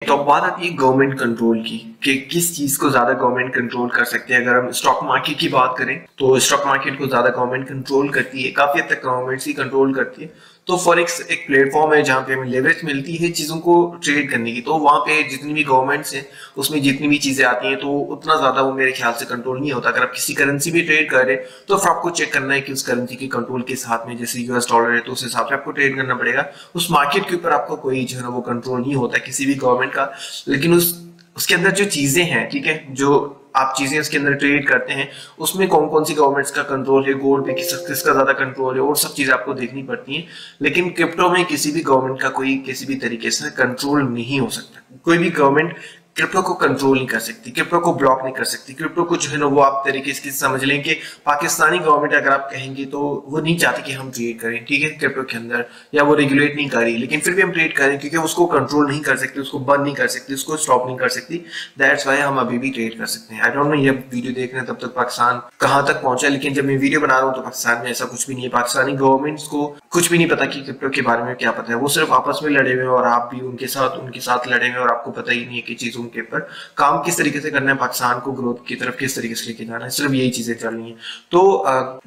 तो अब बात आती है गवर्नमेंट कंट्रोल की कि किस चीज को ज्यादा गवर्नमेंट कंट्रोल कर सकते हैं। अगर हम स्टॉक मार्केट की बात करें तो स्टॉक मार्केट को ज्यादा गवर्नमेंट कंट्रोल करती है, काफी हद तक गवर्नमेंट ही कंट्रोल करती है। तो फॉरेक्स एक प्लेटफॉर्म है जहाँ पे हमें लेवरेज मिलती है चीजों को ट्रेड करने की। तो वहाँ पे जितनी भी गवर्नमेंट्स हैं उसमें जितनी भी चीजें आती हैं तो उतना ज्यादा वो मेरे ख्याल से कंट्रोल नहीं होता। अगर आप किसी करेंसी भी ट्रेड कर रहे हैं तो फिर आपको चेक करना है कि उस करेंसी के कंट्रोल के साथ में, जैसे यूएस डॉलर है तो उस हिसाब से आपको ट्रेड करना पड़ेगा। उस मार्केट के ऊपर आपको कोई जो है ना वो कंट्रोल नहीं होता किसी भी गवर्नमेंट का। लेकिन उसके अंदर जो चीजें हैं, ठीक है, जो आप चीजें उसके अंदर ट्रेड करते हैं उसमें कौन कौन सी गवर्नमेंट्स का कंट्रोल है, गोल्ड पे किसका ज्यादा कंट्रोल है और सब चीजें आपको देखनी पड़ती हैं। लेकिन क्रिप्टो में किसी भी गवर्नमेंट का कोई किसी भी तरीके से कंट्रोल नहीं हो सकता। कोई भी गवर्नमेंट क्रिप्टो को कंट्रोल नहीं कर सकती, क्रिप्टो को ब्लॉक नहीं कर सकती। क्रिप्टो को जो है ना वो आप तरीके से समझ लें कि पाकिस्तानी गवर्नमेंट अगर आप कहेंगे तो वो नहीं चाहती कि हम ट्रेड करें, ठीक है, क्रिप्टो के अंदर, या वो रेगुलेट नहीं कर रही, लेकिन फिर भी हम ट्रेड करें क्योंकि उसको कंट्रोल नहीं कर सकती, उसको बंद नहीं कर सकती, उसको स्टॉप नहीं कर सकती। दैट्स वाई हम अभी भी ट्रेड कर सकते हैं। आई डोंट नो ये वीडियो देख रहे हैं तब तक पाकिस्तान कहाँ तक पहुंचा, लेकिन जब मैं वीडियो बना रहा हूँ तो पाकिस्तान में ऐसा कुछ भी नहीं है। पाकिस्तानी गवर्नमेंट्स को कुछ भी नहीं पता कि क्रिप्टो के बारे में क्या पता है। वो सिर्फ आपस में लड़े हुए हैं और आप भी उनके साथ लड़े हुए हैं और आपको पता ही नहीं है कि चीजों के ऊपर काम किस तरीके से करना है, पाकिस्तान को ग्रोथ की तरफ किस तरीके से लेके जाना है, सिर्फ यही चीजें चल रही हैं। तो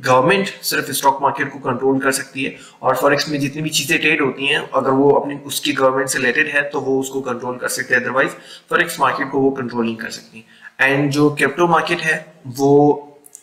गवर्नमेंट सिर्फ स्टॉक मार्केट को कंट्रोल कर सकती है और फॉरेक्स में जितनी भी चीजें ट्रेड होती हैं अगर वो अपनी उसकी गवर्नमेंट से रिलेटेड है तो वो उसको कंट्रोल कर सकते हैं, अदरवाइज फॉरेक्स मार्केट को वो कंट्रोल नहीं कर सकती। एंड जो क्रिप्टो मार्केट है वो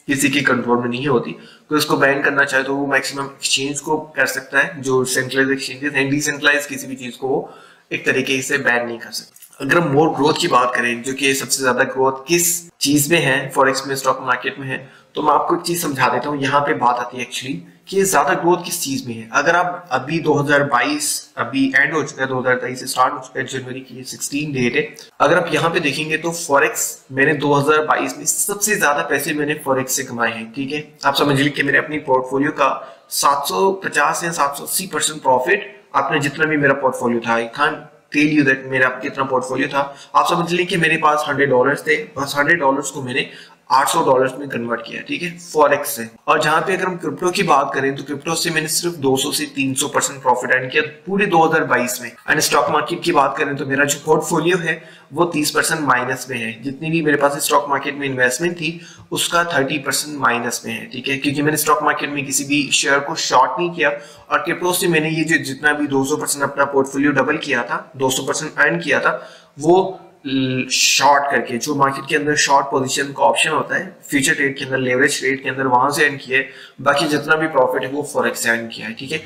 किसी के कंट्रोल में नहीं होती। कोई उसको बैन करना चाहे तो वो मैक्सिमम एक्सचेंज को कर सकता है, जो सेंट्रलाइज एक्सचेंजेस हैं। डिसेंट्रलाइज किसी भी चीज को वो एक तरीके से बैन नहीं कर सकता। अगर हम मोर ग्रोथ की बात करें, जो कि सबसे ज्यादा ग्रोथ किस चीज में है, फॉरेक्स में, स्टॉक मार्केट में है, तो मैं आपको एक चीज समझा देता हूँ। यहाँ पे बात आती है एक्चुअली कि ज्यादा ग्रोथ किस चीज में है। अगर आप अभी 2022 अभी एंड हो चुका है, 2023 से स्टार्ट हो चुका है, जनवरी की 16 डेट है। अगर आप यहाँ पे देखेंगे तो फॉरेक्स मैंने 2022 में सबसे ज्यादा पैसे मैंने फॉरेक्स से कमाए हैं, ठीक है। आप समझ लीजिए कि मेरे अपनी पोर्टफोलियो का 750 या 780% प्रॉफिट, आपने जितना भी मेरा पोर्टफोलियो था, I can't tell you that मेरा कितना पोर्टफोलियो था। आप समझ लीजिए कि मेरे पास $100 थे, बस $100 को मैंने $800 में कन्वर्ट किया, ठीक है, फॉरेक्स से। और जहां पे अगर हम क्रिप्टो की बात करें तो क्रिप्टो से मैंने सिर्फ 200 से 300% प्रॉफिट अर्न किया पूरे 2022 में। एंड स्टॉक मार्केट की बात करें तो मेरा जो पोर्टफोलियो है वो 30% माइनस में है। जितनी भी मेरे पास स्टॉक मार्केट में इन्वेस्टमेंट थी उसका 30% माइनस में है, ठीक है, क्योंकि मैंने स्टॉक मार्केट में किसी भी शेयर को शॉर्ट नहीं किया। और क्रिप्टो से मैंने ये जो जितना भी 200% अपना पोर्टफोलियो डबल किया था, 200% अर्न किया था, वो शॉर्ट करके, जो मार्केट के अंदर शॉर्ट पोजीशन का ऑप्शन होता है फ्यूचर ट्रेड के अंदर, लेवरेज ट्रेड के अंदर, वहां से अर्न किया है। बाकी जितना भी प्रॉफिट है वो फॉरेक्स से अर्न किया है, ठीक है।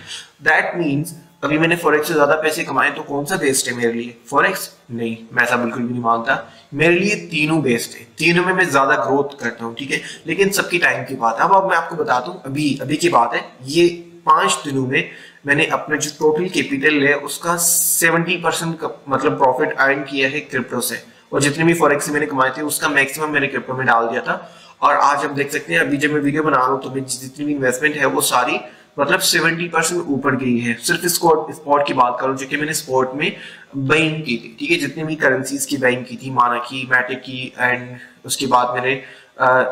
दैट मींस अभी मैंने फॉरेक्स से ज्यादा पैसे कमाए तो कौन सा बेस्ट है मेरे लिए? फॉरेक्स? नहीं, मैं ऐसा बिल्कुल भी नहीं मानता। मेरे लिए तीनों बेस्ट है, तीनों में मैं ज्यादा ग्रोथ करता हूँ, ठीक है। लेकिन सबकी टाइम की बात है। अब मैं आपको बताता हूँ, अभी की बात है, ये 5 दिनों में मैंने अपना जो टोटल कैपिटल है उसका 70% मतलब प्रॉफिट अर्न किया है क्रिप्टो से। और जितने भी फॉरेक्स से मैंने कमाए थे उसका मैक्सिमम मैंने क्रिप्टो में डाल दिया था। और आज हम देख सकते हैं, अभी जब मैं वीडियो बना रहा हूँ तो मेरी जितनी भी इन्वेस्टमेंट है वो सारी मतलब 70% ऊपर गई है। सिर्फ स्पॉट की बात करूँ, जो कि मैंने स्पॉट में बाइंग की थी, ठीक है, जितनी भी करेंसीज की बाइंग की थी, माना की, मैटिक की, एंड उसके बाद मैंने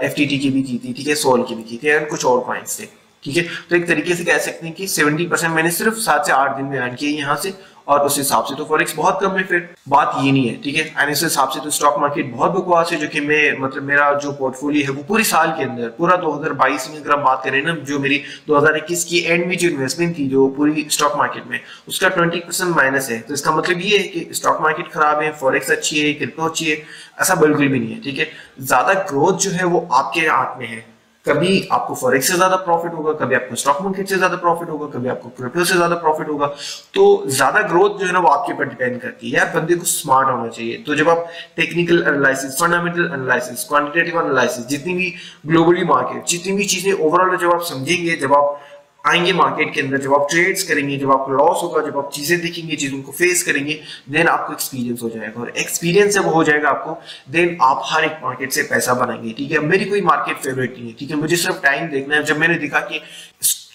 FTT की भी की थी, ठीक है, सोल की भी की थी, एंड कुछ और कॉइन्स थे, ठीक है। तो एक तरीके से कह सकते हैं कि 70% मैंने सिर्फ 7 से 8 दिन में अर्न किया यहाँ से। और उस हिसाब से तो फॉरेक्स बहुत कम है, फिर बात ये नहीं है, ठीक है। एंड इस हिसाब से तो स्टॉक मार्केट बहुत बकवास है, जो कि मैं मतलब मेरा जो पोर्टफोलियो है वो पूरे साल के अंदर, पूरा 2022 में अगर हम बात करें ना, जो मेरी 2021 की एंड में जो इन्वेस्टमेंट थी जो पूरी स्टॉक मार्केट में, उसका 20% माइनस है। तो इसका मतलब ये है कि स्टॉक मार्केट खराब है, फॉरेक्स अच्छी है, क्रिप्टो अच्छी है, ऐसा बिल्कुल भी नहीं है, ठीक है। ज्यादा ग्रोथ जो है वो आपके हाथ में है। कभी आपको फॉरेक्स से ज्यादा प्रॉफिट होगा, कभी आपको स्टॉक मार्केट से ज्यादा प्रॉफिट होगा, कभी आपको क्रिप्टो से ज्यादा प्रॉफिट होगा। तो ज्यादा ग्रोथ जो है ना वो आपके ऊपर डिपेंड करती है। यार बंदे को स्मार्ट होना चाहिए। तो जब आप technical analysis, fundamental analysis, quantitative analysis, जितनी भी ग्लोबली मार्केट, जितनी भी चीजें ओवरऑल जब आप समझेंगे, जब आप आएंगे मार्केट के अंदर, जब आप ट्रेड्स करेंगे, जब आपको लॉस होगा, जब आप चीजें देखेंगे, चीजों को फेस करेंगे, देन आपको एक्सपीरियंस हो जाएगा। और एक्सपीरियंस जब हो जाएगा आपको, देन आप हर एक मार्केट से पैसा बनाएंगे, ठीक है। मेरी कोई मार्केट फेवरेट नहीं है, ठीक है, मुझे सिर्फ टाइम देखना है। जब मैंने देखा कि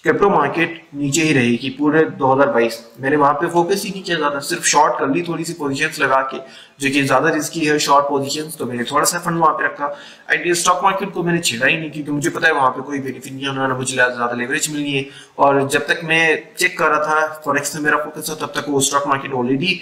क्रिप्टो मार्केट नीचे ही रहेगी पूरे 2022, मैंने वहां पे फोकस ही नहीं किया ज्यादा, सिर्फ शॉर्ट कर ली थोड़ी सी पोजीशंस लगा के, जो कि ज्यादा रिस्की है शॉर्ट पोजीशंस, तो मैंने थोड़ा सा फंड वहां पे रखा। एंड स्टॉक मार्केट को मैंने छेड़ा ही नहीं, क्योंकि मुझे पता है वहां पे कोई बेनिफिट नहीं होना, मुझे ज्यादा लेवरेज मिलनी है। और जब तक मैं चेक कर रहा था फॉरेक्स में मेरा फोकस था, तब तक वो स्टॉक मार्केट ऑलरेडी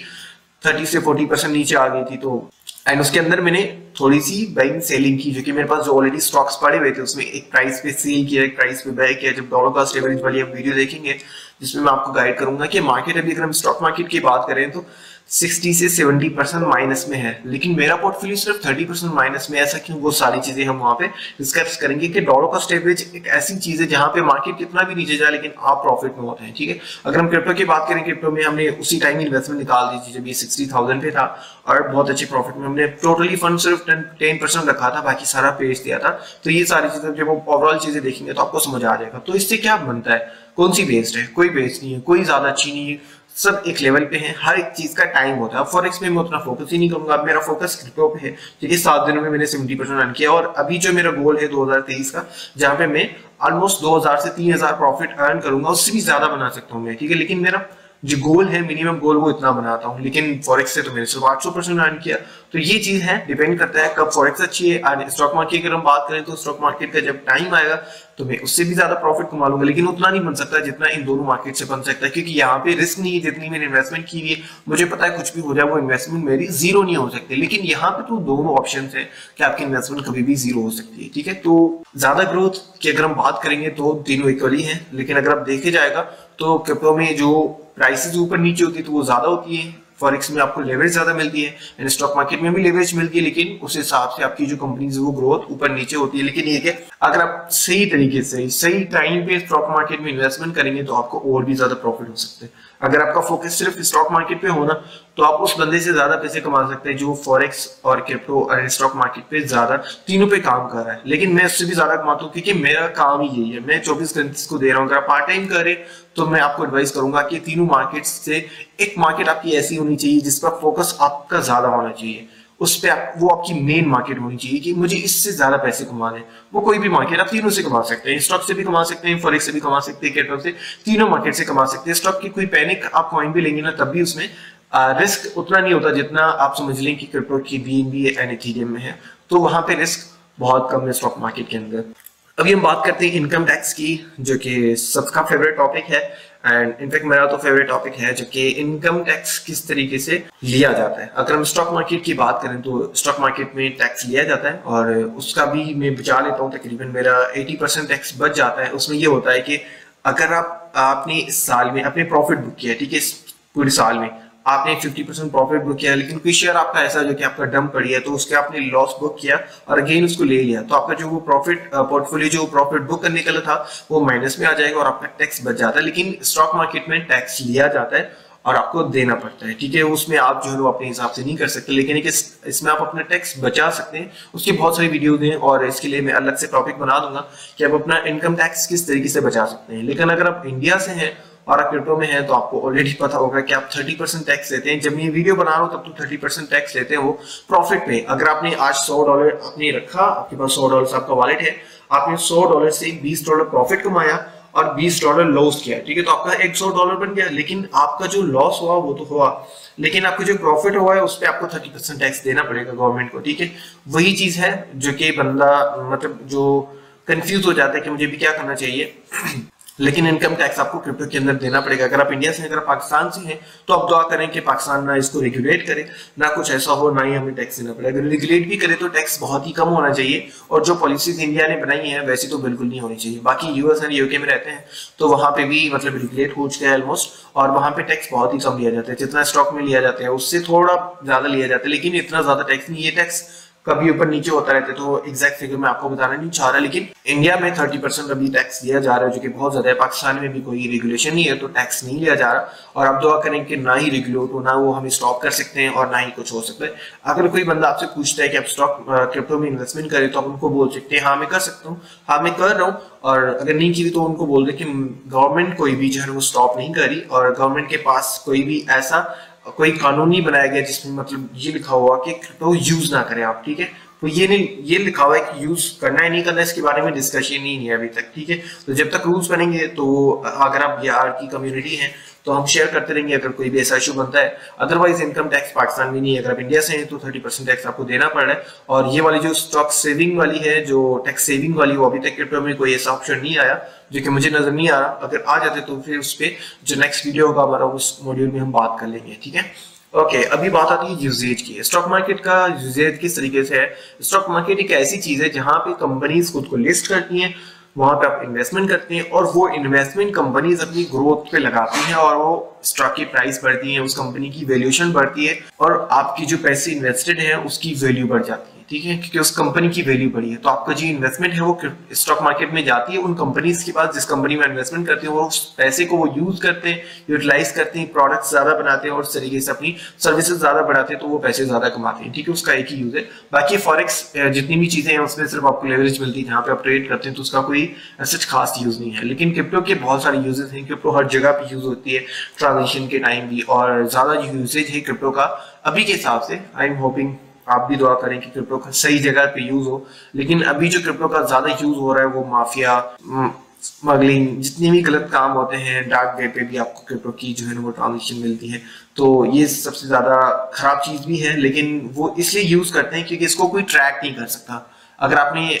30 से 40% नीचे आ गई थी। तो एंड उसके अंदर मैंने थोड़ी सी बाइंग सेलिंग की, जो कि मेरे पास जो ऑलरेडी स्टॉक्स पड़े हुए थे उसमें एक प्राइस पे सेल किया, एक प्राइस पे बाय किया। जब डॉलर कॉस्ट एवरेज वाली आप वीडियो देखेंगे जिसमें मैं आपको गाइड करूंगा कि मार्केट अभी अगर हम स्टॉक मार्केट की बात करें तो 60 से 70% माइनस में है, लेकिन मेरा पोर्टफोलियो सिर्फ 30% माइनस में। ऐसा क्यों, वो सारी चीजें हम वहां पे डिस्कस करेंगे कि डॉलर कॉस्ट एवरेज एक ऐसी चीज है जहां पे मार्केट कितना भी नीचे जाए लेकिन आप प्रॉफिट में होते हैं, ठीक है। अगर हम क्रिप्टो की बात करें, क्रिप्टो में हमने उसी टाइम इन्वेस्टमेंट निकाल दी थी जब ये 60,000 पे था और बहुत अच्छे प्रॉफिट में हमने टोटली फंड सिर्फ 10% रखा था, बाकी सारा बेच दिया था। तो ये सारी चीजें जब आप ओवरऑल चीजें देखेंगे तो आपको समझ आ जाएगा। तो इससे क्या बनता है, कौन सी बेस्ड है, कोई बेस्ड नहीं है, कोई ज्यादा अच्छी नहीं है, सब एक लेवल पे है। हर एक चीज का टाइम होता है। फॉरेक्स में मैं उतना फोकस ही नहीं करूंगा, अब मेरा फोकस क्रिप्टो पे है, क्योंकि 7 दिनों में मैंने 70% अर्न किया। और अभी जो मेरा गोल है 2023 का, जहां पे मैं ऑलमोस्ट 2000 से 3000 प्रॉफिट अर्न करूंगा, उससे भी ज्यादा बना सकता हूँ मैं, ठीक है। लेकिन मेरा जो गोल है, मिनिमम गोल, वो इतना बनाता हूँ। लेकिन फॉरेक्स से तो मैंने सिर्फ 800% अर्न किया। तो ये चीज है, डिपेंड करता है कब फॉरेक्स अच्छी है। स्टॉक मार्केट की अगर हम बात करें तो स्टॉक मार्केट का जब टाइम आएगा तो मैं उससे भी ज्यादा प्रॉफिट कमा लूंगा, लेकिन उतना नहीं बन सकता जितना इन दोनों मार्केट से बन सकता है, क्योंकि यहाँ पे रिस्क नहीं है। जितनी मैंने इन्वेस्टमेंट की है, मुझे पता है कुछ भी हो जाए वो इन्वेस्टमेंट मेरी जीरो नहीं हो सकती। लेकिन यहाँ पे तो दोनों ऑप्शन है कि आपकी इन्वेस्टमेंट कभी भी जीरो हो सकती है, ठीक है। तो ज्यादा ग्रोथ की अगर हम बात करेंगे तो तीनों इक्वली है, लेकिन अगर आप देखे जाएगा तो क्रिप्टो में जो प्राइसेस ऊपर नीचे होती है तो वो ज्यादा होती है, फॉरेक्स में आपको लेवरेज ज्यादा मिलती है, एंड स्टॉक मार्केट में भी लेवरेज मिलती है, लेकिन उस हिसाब से आपकी जो कंपनीज है वो ग्रोथ ऊपर नीचे होती है। लेकिन ये कि अगर आप सही तरीके से सही टाइम पे स्टॉक मार्केट में इन्वेस्टमेंट करेंगे तो आपको और भी ज्यादा प्रॉफिट हो सकते हैं। अगर आपका फोकस सिर्फ स्टॉक मार्केट पे होना तो आप उस बंदे से ज्यादा पैसे कमा सकते हैं जो फॉरेक्स और क्रिप्टो और स्टॉक मार्केट पे ज्यादा तीनों पे काम कर रहा है। लेकिन मैं उससे भी ज्यादा कमाता हूँ, क्योंकि मेरा काम ही यही है, मैं 24 घंटे इसको दे रहा हूँ। अगर आप पार्ट टाइम करें तो मैं आपको एडवाइस करूंगा कि तीनों मार्केट से एक मार्केट आपकी ऐसी होनी चाहिए जिस पर फोकस आपका ज्यादा होना चाहिए, उस पे वो आपकी मेन मार्केट होनी चाहिए कि मुझे इससे ज्यादा पैसे कमाने। वो कोई भी मार्केट आप तीनों से कमा सकते हैं, स्टॉक से भी कमा सकते हैं, फॉरेक्स से भी कमा सकते हैं, क्रिप्टो से, तीनों मार्केट से कमा सकते हैं। स्टॉक की कोई पैनिक आप कॉइन भी लेंगे ना तब भी उसमें रिस्क उतना नहीं होता जितना आप समझ लें कि क्रिप्टो की बीएनबी एंड इथेरियम में है। तो वहां पे रिस्क बहुत कम है स्टॉक मार्केट के अंदर। अभी हम बात करते हैं इनकम टैक्स की, जो कि सबका फेवरेट टॉपिक है, एंड इनफैक्ट मेरा तो फेवरेट टॉपिक है, जो कि इनकम टैक्स किस तरीके से लिया जाता है। अगर हम स्टॉक मार्केट की बात करें तो स्टॉक मार्केट में टैक्स लिया जाता है और उसका भी मैं बचा लेता हूँ, तकरीबन मेरा 80% टैक्स बच जाता है। उसमें ये होता है कि अगर आपने इस साल में अपने प्रॉफिट बुक किया, ठीक है, इस पूरे साल में आपने 50% प्रॉफिट बुक किया, लेकिन कोई शेयर आपका ऐसा जो कि आपका डंप पड़ी है तो उसके आपने लॉस बुक किया और अगेन उसको ले लिया, तो आपका जो वो प्रॉफिट पोर्टफोलियो जो प्रॉफिट बुक करने के लिए था वो माइनस में आ जाएगा और आपका टैक्स बच जाता है। लेकिन स्टॉक मार्केट में टैक्स लिया जाता है और आपको देना पड़ता है, ठीक है। उसमें आप जो है वो अपने हिसाब से नहीं कर सकते, लेकिन इसमें आप अपना टैक्स बचा सकते हैं। उसकी बहुत सारी वीडियोज हैं और इसके लिए मैं अलग से टॉपिक बना दूंगा कि आप अपना इनकम टैक्स किस तरीके से बचा सकते हैं। लेकिन अगर आप इंडिया से हैं और आप क्रिप्टो में है तो आपको ऑलरेडी पता होगा कि आप 30% टैक्स लेते हैं। जब मैं ये वीडियो बना रहा हूँ तब तो 30% टैक्स लेते हैं वो प्रॉफिट पे। अगर आपने आज $100 आपने रखा, आपके पास $100 आपका वॉलेट है, आपने $100 से $20 प्रॉफिट कमाया और $20 लॉस किया, ठीक है, तो आपका $100 बन गया। लेकिन आपका जो लॉस हुआ वो तो हुआ, लेकिन आपको जो प्रॉफिट हुआ है उस पर आपको 30% टैक्स देना पड़ेगा गवर्नमेंट को, ठीक है। वही चीज है जो कि बंदा मतलब जो कंफ्यूज हो जाता है कि मुझे भी क्या करना चाहिए। लेकिन इनकम टैक्स आपको क्रिप्टो के अंदर देना पड़ेगा। अगर आप इंडिया से हैं, अगर आप पाकिस्तान से हैं तो आप दुआ करें कि पाकिस्तान ना इसको रेगुलेट करे, ना कुछ ऐसा हो, ना ही हमें टैक्स देना पड़े। अगर रेगुलेट भी करे तो टैक्स बहुत ही कम होना चाहिए, और जो पॉलिसीज इंडिया ने बनाई है वैसी तो बिल्कुल नहीं होनी चाहिए। बाकी यूएस एंड यूके में रहते हैं तो वहां पे भी मतलब रेगुलेट हो चुका है ऑलमोस्ट, और वहां पे टैक्स बहुत ही कम लिया जाता है। जितना स्टॉक में लिया जाता है उससे थोड़ा ज्यादा लिया जाता है, लेकिन इतना ज्यादा टैक्स नहीं। ये टैक्स कभी ऊपर नीचे होता रहता है, तो एग्जैक्ट फिगर मैं आपको बताना नहीं चाह रहा, लेकिन इंडिया में 30% अभी टैक्स दिया जा रहा है, जो कि बहुत ज्यादा है। पाकिस्तान में भी कोई रेगुलेशन नहीं है तो टैक्स नहीं लिया जा रहा, और आप दुआ करें कि ना ही रेगुलेट हो, ना वो हमें स्टॉप कर सकते हैं और ना ही कुछ हो सकता है। अगर कोई बंदा आपसे पूछता है कि आप स्टॉक क्रिप्टो में इन्वेस्टमेंट करें तो आप उनको बोल सकते हैं हाँ मैं कर सकता हूँ, हाँ मैं कर रहा हूँ। और अगर नहीं की तो उनको बोल दे कि गवर्नमेंट कोई भी जो है वो स्टॉप नहीं करी, और गवर्नमेंट के पास कोई भी ऐसा कोई कानून नहीं बनाया गया जिसमें मतलब ये लिखा हुआ कि क्रिप्टो यूज ना करें आप, ठीक है। तो ये नहीं, ये लिखा हुआ है कि यूज करना है नहीं करना, इसके बारे में डिस्कशन ही नहीं है अभी तक, ठीक है। तो जब तक रूल्स बनेंगे तो अगर आप बिहार की कम्युनिटी है तो हम शेयर करते रहेंगे अगर कोई भी ऐसा इशू बनता है। अदरवाइज इनकम टैक्स पाकिस्तान में नहीं है, अगर आप इंडिया से हैं तो 30% टैक्स आपको देना पड़ रहा है। और ये वाली जो स्टॉक सेविंग वाली है, जो टैक्स सेविंग वाली, वो अभी तक क्रिप्टो में कोई ऐसा ऑप्शन नहीं आया जो कि मुझे नजर नहीं आ रहा। अगर आ जाते तो फिर उस पर जो नेक्स्ट वीडियो होगा हमारा उस मॉड्यूल में हम बात कर लेंगे, ठीक है। ओके अभी बात आती है यूजेज की। स्टॉक मार्केट का यूजेज किस तरीके से है? स्टॉक मार्केट एक ऐसी चीज है जहां पे कंपनीज खुद को लिस्ट करती हैं, वहां पे आप इन्वेस्टमेंट करते हैं और वो इन्वेस्टमेंट कंपनीज अपनी ग्रोथ पे लगाती हैं और वो स्टॉक की प्राइस बढ़ती है, उस कंपनी की वैल्यूएशन बढ़ती है और आपकी जो पैसे इन्वेस्टेड है उसकी वैल्यू बढ़ जाती है। ठीक है, क्योंकि उस कंपनी की वैल्यू बढ़ी है तो आपका जो इन्वेस्टमेंट है वो स्टॉक मार्केट में जाती है उन कंपनीज के पास जिस कंपनी में इन्वेस्टमेंट करते हैं, वो उस पैसे को वो यूज करते हैं, यूटिलाइज करते हैं, प्रोडक्ट्स ज्यादा बनाते हैं और इस तरीके से अपनी सर्विसेज ज्यादा बढ़ाते हैं तो वो पैसे ज्यादा कमाते हैं। ठीक है, उसका एक ही यूज है। बाकी फॉरेक्स जितनी भी चीजें हैं उसमें सिर्फ आपको लेवरेज मिलती है, जहाँ पे आप ट्रेड करते हैं तो उसका कोई सच खास यूज नहीं है। लेकिन क्रिप्टो के बहुत सारे यूजेस हैं, क्रिप्टो हर जगह पे यूज होती है ट्रांजेक्शन के टाइम भी, और ज्यादा यूजेज है क्रिप्टो का अभी के हिसाब से। आई एम होपिंग आप भी दुआ करें कि क्रिप्टो का सही जगह पे यूज हो। लेकिन अभी जो क्रिप्टो का ज्यादा यूज हो रहा है वो माफिया, स्मगलिंग, जितने भी गलत काम होते हैं, डार्क वेब पे भी आपको क्रिप्टो की जो है वो ट्रांजेक्शन मिलती है। तो ये सबसे ज्यादा खराब चीज भी है, लेकिन वो इसलिए यूज करते हैं क्योंकि इसको कोई ट्रैक नहीं कर सकता। अगर आपने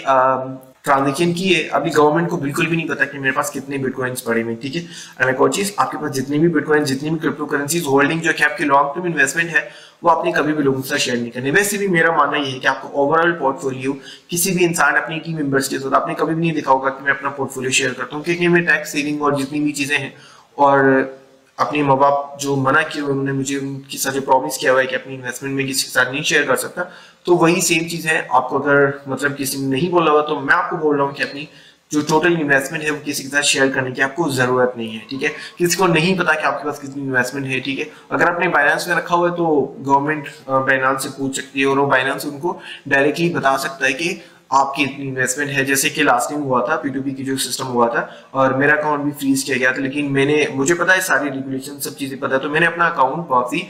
ट्रांजेक्शन की है, अभी गवर्नमेंट को बिल्कुल भी नहीं पता कि मेरे पास कितने बिटकॉइंस पड़े हुए। ठीक है, और एक और चीज, आपके पास जितनी भी बिटकॉइन, जितनी भी क्रिप्टो करेंसीज होल्डिंग जो कि आपकी लॉन्ग टर्म इन्वेस्टमेंट है वो आपने कभी भी लोगों के साथ शेयर नहीं करनी। वैसे भी मेरा मानना ये है कि आपको ओवरऑल पोर्टफोलियो किसी भी इंसान अपनी टीम मेंबर्स के साथ, आपने कभी भी नहीं देखा होगा कि मैं अपना पोर्टफोलियो शेयर करता हूँ, क्योंकि मैं टैक्स सेविंग और जितनी भी चीजें हैं और अपने माँ बाप जो मना किए उन्होंने मुझे उनके साथ जो प्रॉमिस किया हुआ है कि अपनी इन्वेस्टमेंट में किसी के साथ नहीं शेयर कर सकता, तो वही सेम चीज है। आपको अगर मतलब किसी ने नहीं बोला हुआ तो मैं आपको बोल रहा हूँ कि अपनी जो टोटल इन्वेस्टमेंट है वो किसी के साथ शेयर करने की आपको जरूरत नहीं है। ठीक है, किसी को नहीं पता कि आपके पास कितनी इन्वेस्टमेंट है। ठीक है, अगर आपने बाइनेंस में रखा हुआ है तो गवर्नमेंट बाइनेंस से पूछ सकती है और वो बाइनेंस उनको डायरेक्टली बता सकता है कि आपकी इतनी इन्वेस्टमेंट है। जैसे कि लास्ट टाइम हुआ था P2P की जो सिस्टम हुआ था और मेरा अकाउंट भी फ्रीज किया गया था, लेकिन मुझे पता है सारी रेगुलेशन सब चीजें पता है, तो मैंने अपना अकाउंट वापसी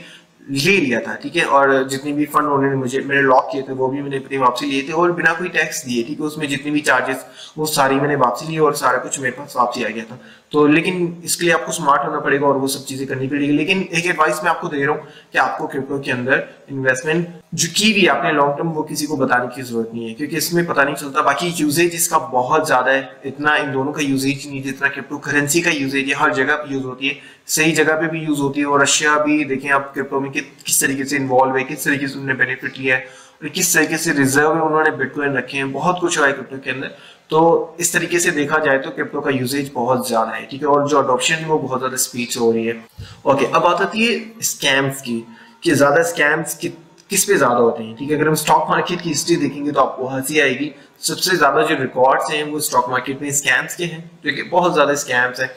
ले लिया था। ठीक है, और जितने भी फंड उन्होंने मुझे मेरे लॉक किए थे वो भी मैंने अपनी वापसी लिए थे और बिना कोई टैक्स दिए। ठीक है, उसमें जितनी भी चार्जेस वो सारी मैंने वापसी ली और सारा कुछ मेरे पास वापसी आ गया था। तो लेकिन इसके लिए आपको स्मार्ट होना पड़ेगा और वो सब चीजें करनी पड़ेगी। लेकिन एक एडवाइस मैं आपको दे रहा हूँ कि आपको क्रिप्टो के अंदर इन्वेस्टमेंट जो की भी आपने लॉन्ग टर्म, वो किसी को बताने की जरूरत नहीं है क्योंकि इसमें पता नहीं चलता। बाकी यूजेज इसका बहुत ज्यादा है, इतना इन दोनों का यूजेज नहीं जितना क्रिप्टो करेंसी का यूजेज है। हर जगह पे यूज होती है, सही जगह पे भी यूज होती है। और रशिया भी देखें आप क्रिप्टो में किस तरीके से इन्वॉल्व है, किस तरीके से उन्होंने बेनिफिट लिया है और किस तरीके से रिजर्व में उन्होंने बिटकॉइन रखे हैं। बहुत कुछ हुआ है क्रिप्टो के अंदर। तो इस तरीके से देखा जाए तो क्रिप्टो का यूजेज बहुत ज्यादा है। ठीक है, और जो अडॉप्शन है वो बहुत ज्यादा स्पीड से हो रही है। ओके, अब बात आती है स्कैम्स की कि ज्यादा स्कैम्स किस पे ज्यादा होते हैं। ठीक है, अगर हम स्टॉक मार्केट की हिस्ट्री देखेंगे तो आपको हंसी आएगी। सबसे ज्यादा जो रिकॉर्ड्स हैं वो स्टॉक मार्केट में स्कैम्स के हैं, क्योंकि बहुत ज्यादा स्कैम्स हैं।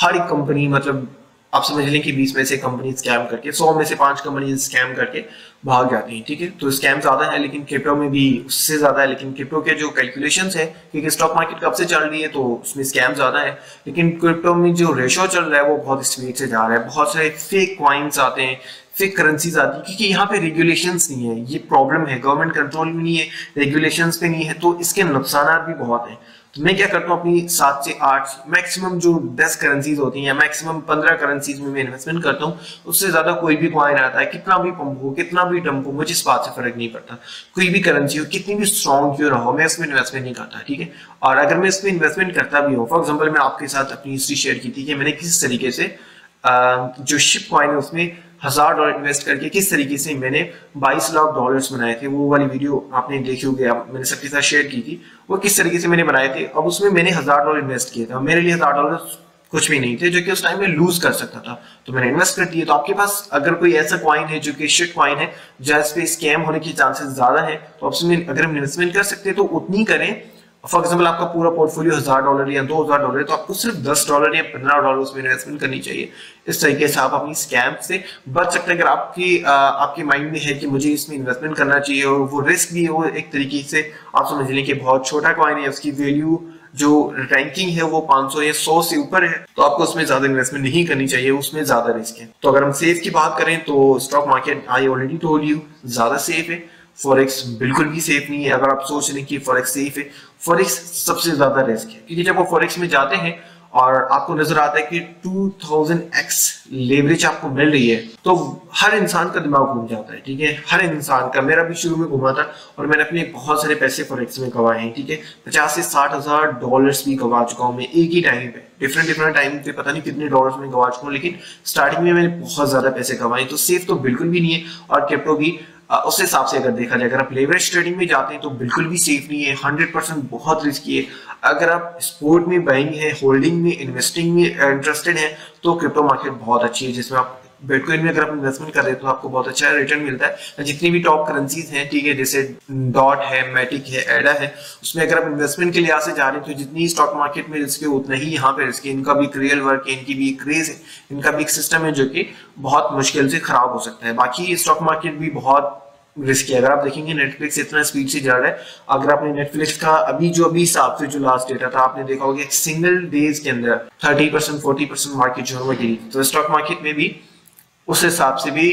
हर एक कंपनी, मतलब आप समझ लें कि 20 में से कंपनी स्कैम करके, 100 में से 5 कंपनी स्कैम करके भाग जाती हैं। ठीक है, तो स्कैम ज्यादा है, लेकिन क्रिप्टो में भी उससे ज्यादा है। लेकिन क्रिप्टो के जो कैलकुलेशंस है, क्योंकि स्टॉक मार्केट कब से चल रही है तो उसमें स्कैम ज्यादा है, लेकिन क्रिप्टो में जो रेशो चल रहा है वो बहुत स्पीड से जा रहा है। बहुत सारे फेक कॉइन्स आते हैं, फेक करेंसीज आती है, क्योंकि यहाँ पे रेगुलेशंस नहीं है। ये प्रॉब्लम है, गवर्नमेंट कंट्रोल भी नहीं है, रेगुलेशंस पे नहीं है, तो इसके नुकसान भी बहुत हैं। तो मैं क्या करता हूँ, अपनी 7 से 8 मैक्सिमम जो 10 करेंसीज होती हैं या मैक्सिमम 15 करेंसीज में मैं इन्वेस्टमेंट करता हूँ। उससे ज्यादा कोई भी कॉइन आता है, कितना भी पंप हो, कितना भी डंप हो, मुझे इस बात से फर्क नहीं पड़ता। कोई भी करेंसी हो, कितनी भी स्ट्रॉन्ग क्यों रहो, मैं इसमें इन्वेस्टमेंट नहीं करता। ठीक है, और अगर मैं इसमें इन्वेस्टमेंट करता भी हूँ, फॉर एग्जाम्पल मैं आपके साथ अपनी हिस्ट्री शेयर की थी कि मैंने किस तरीके से जो शिप कॉइन है उसमें $1000 इन्वेस्ट करके किस तरीके से मैंने $22 लाख बनाए थे। वो वाली वीडियो आपने देखी होगी, मैंने सबके साथ शेयर की थी, वो किस तरीके से मैंने बनाए थे। अब उसमें मैंने $1000 इन्वेस्ट किए थे, मेरे लिए $1000 कुछ भी नहीं थे, जो कि उस टाइम में लूज कर सकता था, तो मैंने इन्वेस्ट कर दिया। तो आपके पास अगर कोई ऐसा कॉइन है जो कि शिट कॉइन है, जिस पे स्कैम होने के चांसेस ज्यादा है, तो उसमें अगर हम इन्वेस्टमेंट कर सकते हैं तो उतनी करें। फॉर एग्जाम्पल आपका पूरा पोर्टफोलियो $1000 या $2000 है, तो आपको सिर्फ $10 या $15 उसमें इन्वेस्टमेंट करनी चाहिए। इस तरीके से आप अपनी स्कैम से बच सकते हैं। अगर आपके माइंड में है कि मुझे इसमें इन्वेस्टमेंट करना चाहिए और वो रिस्क भी है, वो एक तरीके से आप समझ लें कि बहुत छोटा कॉइन है, उसकी वैल्यू जो रैंकिंग है वो 500 या 100 से ऊपर है, तो आपको उसमें ज्यादा इन्वेस्टमेंट नहीं करनी चाहिए, उसमें ज्यादा रिस्क है। तो अगर हम सेफ की बात करें तो stock market I already told you ज्यादा सेफ है। फॉरेक्स बिल्कुल भी सेफ नहीं है। अगर आप सोच रहे हैं कि फॉरेक्स सेफ है, फॉरेक्स सबसे ज्यादा रिस्क है, क्योंकि जब वो फॉरेक्स में जाते हैं और आपको नजर आता है कि 2000x लेवरेज आपको मिल रही है, तो हर इंसान का दिमाग घूम जाता है, ठीक है। हर इंसान का, मेरा भी शुरू में घूमा था और मैंने अपने बहुत सारे पैसे फॉरेक्स में गवाए हैं, ठीक है। 50 से 60 हजार डॉलर्स भी गवा चुका हूँ मैं एक ही टाइम पे, डिफरेंट टाइम पे पता नहीं कितने डॉलर्स में गवा चुका हूँ, लेकिन स्टार्टिंग में मैंने बहुत ज्यादा पैसे गवाए। तो सेफ तो बिल्कुल भी नहीं है, और क्रिप्टो भी उस हिसाब से अगर देखा जाए, अगर आप लेवरेज ट्रेडिंग में जाते हैं तो बिल्कुल भी सेफ नहीं है, 100% बहुत रिस्की है। अगर आप स्पोर्ट में बाइंग है, होल्डिंग में, इन्वेस्टिंग में इंटरेस्टेड है तो क्रिप्टो मार्केट बहुत अच्छी है, जिसमें आप बिटकॉइन में अगर आप इन्वेस्टमेंट कर रहे हैं तो आपको बहुत अच्छा रिटर्न मिलता है। जितनी भी टॉप करेंसीज हैं, ठीक है, जैसे डॉट है, मैटिक है, एडा है, उसमें अगर आप इन्वेस्टमेंट के लिहाज से जा रहे हैं तो जितनी स्टॉक मार्केट में रिस्क है उतना ही यहाँ पे रिस्क है। इनका भी एक रियल वर्क है, इनकी भी एक क्रेज है, इनका भी एक सिस्टम है जो कि बहुत मुश्किल से खराब हो सकता है। बाकी स्टॉक मार्केट भी बहुत रिस्क है। अगर आप देखेंगे नेटफ्लिक्स इतना स्पीड से जा रहा है, अगर आपने नेटफ्लिक्स का अभी हिसाब से जो लास्ट डेटा था आपने देखा होगा, एक सिंगल डेज के अंदर 30% 40% मार्केट जो है गिरी। तो स्टॉक मार्केट में भी उस हिसाब से भी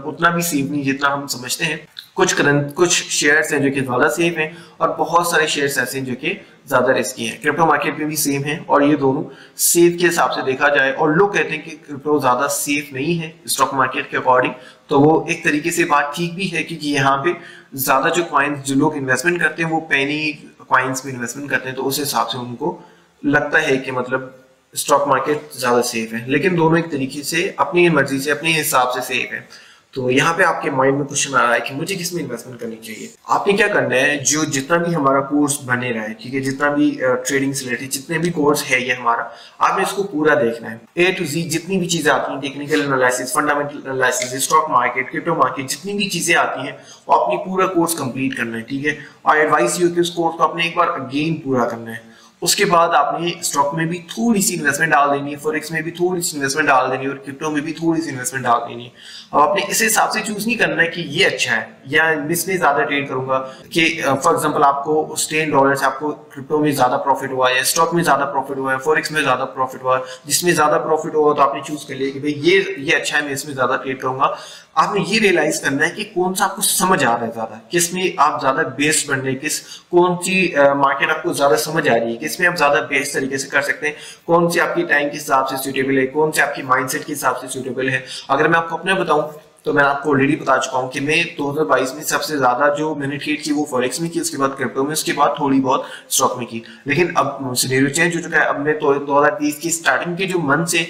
उतना भी सेफ नहीं जितना हम समझते हैं। कुछ शेयर्स हैं जो कि ज्यादा सेफ हैं और बहुत सारे शेयर्स ऐसे हैं जो कि ज्यादा रिस्की हैं। क्रिप्टो मार्केट में भी सेम है और ये दोनों सेफ के हिसाब से देखा जाए, और लोग कहते हैं कि क्रिप्टो ज्यादा सेफ नहीं है स्टॉक मार्केट के अकॉर्डिंग, तो वो एक तरीके से बात ठीक भी है, क्योंकि यहाँ पे ज्यादा जो कॉइन्स जो लोग इन्वेस्टमेंट करते हैं वो पेनी कॉइन्स में इन्वेस्टमेंट करते हैं, तो उस हिसाब से उनको लगता है कि मतलब स्टॉक मार्केट ज्यादा सेफ है। लेकिन दोनों एक तरीके से अपनी मर्जी से अपने हिसाब से सेफ है। तो यहाँ पे आपके माइंड में क्वेश्चन आ रहा है कि मुझे किसमें इन्वेस्टमेंट करनी चाहिए। आपने क्या करना है, जो जितना भी हमारा कोर्स बने रहा है, ठीक है, जितना भी ट्रेडिंग से रिलेटेड जितने भी कोर्स है ये हमारा, आपने इसको पूरा देखना है, A to Z जितनी भी चीजें आती हैं, technical analysis, fundamental analysis, stock market, crypto market, जितनी भी चीजें आती हैं वो अपनी पूरा कोर्स कंप्लीट करना है, ठीक है। और एडवाइस ये हो कि उस कोर्स को आपने एक बार अगेन पूरा करना है। उसके बाद आपने स्टॉक में भी थोड़ी सी इन्वेस्टमेंट डाल देनी है, फॉरेक्स में भी थोड़ी सी इन्वेस्टमेंट डाल देनी है, और क्रिप्टो में भी थोड़ी सी इन्वेस्टमेंट डाल देनी है। अब आपने इस हिसाब से चूज नहीं करना है कि ये अच्छा है या इसमें ज्यादा ट्रेड करूंगा, कि फॉर एग्जांपल आपको $10 से आपको क्रिप्टो में ज्यादा प्रॉफिट हुआ है, स्टॉक में ज्यादा प्रॉफिट हुआ है, फॉरेक्स में ज्यादा प्रॉफिट हुआ है, जिसमें ज्यादा प्रॉफिट हुआ तो आपने चूज कर लिया कि भाई ये अच्छा है, मैं इसमें ज्यादा ट्रेड करूंगा। आपने ये रियलाइज करना है कि कौन सा आपको समझ आ रहा है ज्यादा, किसमें आप ज्यादा बेस्ट बन रहे हैं, कौन सी मार्केट आपको ज्यादा समझ आ रही है, किसमें आप ज्यादा बेस्ट तरीके से कर सकते हैं, कौन सी आपकी टाइम के हिसाब से सूटेबल है, कौन सी आपकी माइंडसेट के हिसाब से सूटेबल है। अगर मैं आपको अपने बताऊं तो मैं आपको ऑलरेडी बता चुका हूं कि मैं 2022 में सबसे ज्यादा जो मैंने ट्रेड की वो फॉरेक्स में की, उसके बाद क्रिप्टो में, उसके बाद थोड़ी बहुत स्टॉक में की। लेकिन अब सिनेरियो चेंज हो चुका है, अब मैं 2030 की स्टार्टिंग के जो मंथ से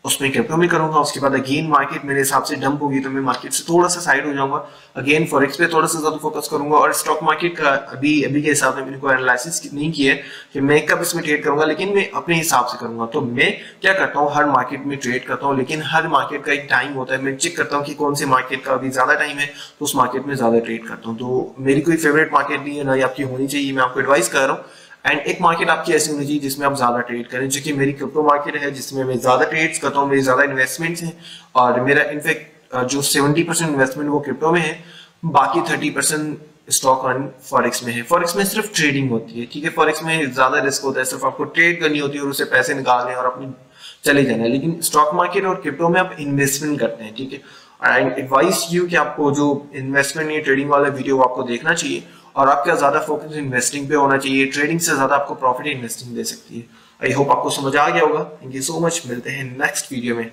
उसमें क्रिप्टो में करूंगा, उसके बाद अगेन मार्केट मेरे हिसाब से डंप होगी तो मैं मार्केट से थोड़ा सा साइड हो जाऊंगा, अगेन फॉरेक्स पे थोड़ा सा ज्यादा फोकस करूंगा। और स्टॉक मार्केट का अभी के हिसाब से मैंने कोई एनालिसिस नहीं किया है कि मैं कब इसमें ट्रेड करूंगा, लेकिन मैं अपने हिसाब से करूंगा। तो मैं क्या करता हूँ, हर मार्केट में ट्रेड करता हूँ, लेकिन हर मार्केट का एक टाइम होता है। मैं चेक करता हूँ कि कौन से मार्केट का अभी ज्यादा टाइम है तो उस मार्केट में ज्यादा ट्रेड करता हूँ। तो मेरी कोई फेवरेट मार्केट नहीं है, ना ही आपकी होनी चाहिए, मैं आपको एडवाइस कर रहा हूँ। एंड एक मार्केट आपकी ऐसी होनी चाहिए जिसमें आप ज्यादा ट्रेड करें, जो कि मेरी क्रिप्टो मार्केट है, जिसमें मैं ज्यादा ट्रेड्स करता हूँ, मेरी ज्यादा इन्वेस्टमेंट्स हैं, और मेरा इनफैक्ट जो 70% इन्वेस्टमेंट वो क्रिप्टो में है, बाकी 30% स्टॉक और फॉरेक्स में है। फॉरेक्स में सिर्फ ट्रेडिंग होती है, ठीक है, फॉरेक्स में ज्यादा रिस्क होता है, सिर्फ आपको ट्रेड करनी होती है और उससे पैसे निकालने और अपनी चले जाना है। लेकिन स्टॉक मार्केट और क्रिप्टो में आप इन्वेस्टमेंट करते हैं, ठीक है। एंड एडवाइस यू कि आपको जो इन्वेस्टमेंट या ट्रेडिंग वाला वीडियो आपको देखना चाहिए, और आपका ज्यादा फोकस इन्वेस्टिंग पे होना चाहिए। ट्रेडिंग से ज्यादा आपको प्रॉफिट इन्वेस्टिंग दे सकती है। आई होप आपको समझ आ गया होगा। थैंक यू सो मच, मिलते हैं नेक्स्ट वीडियो में।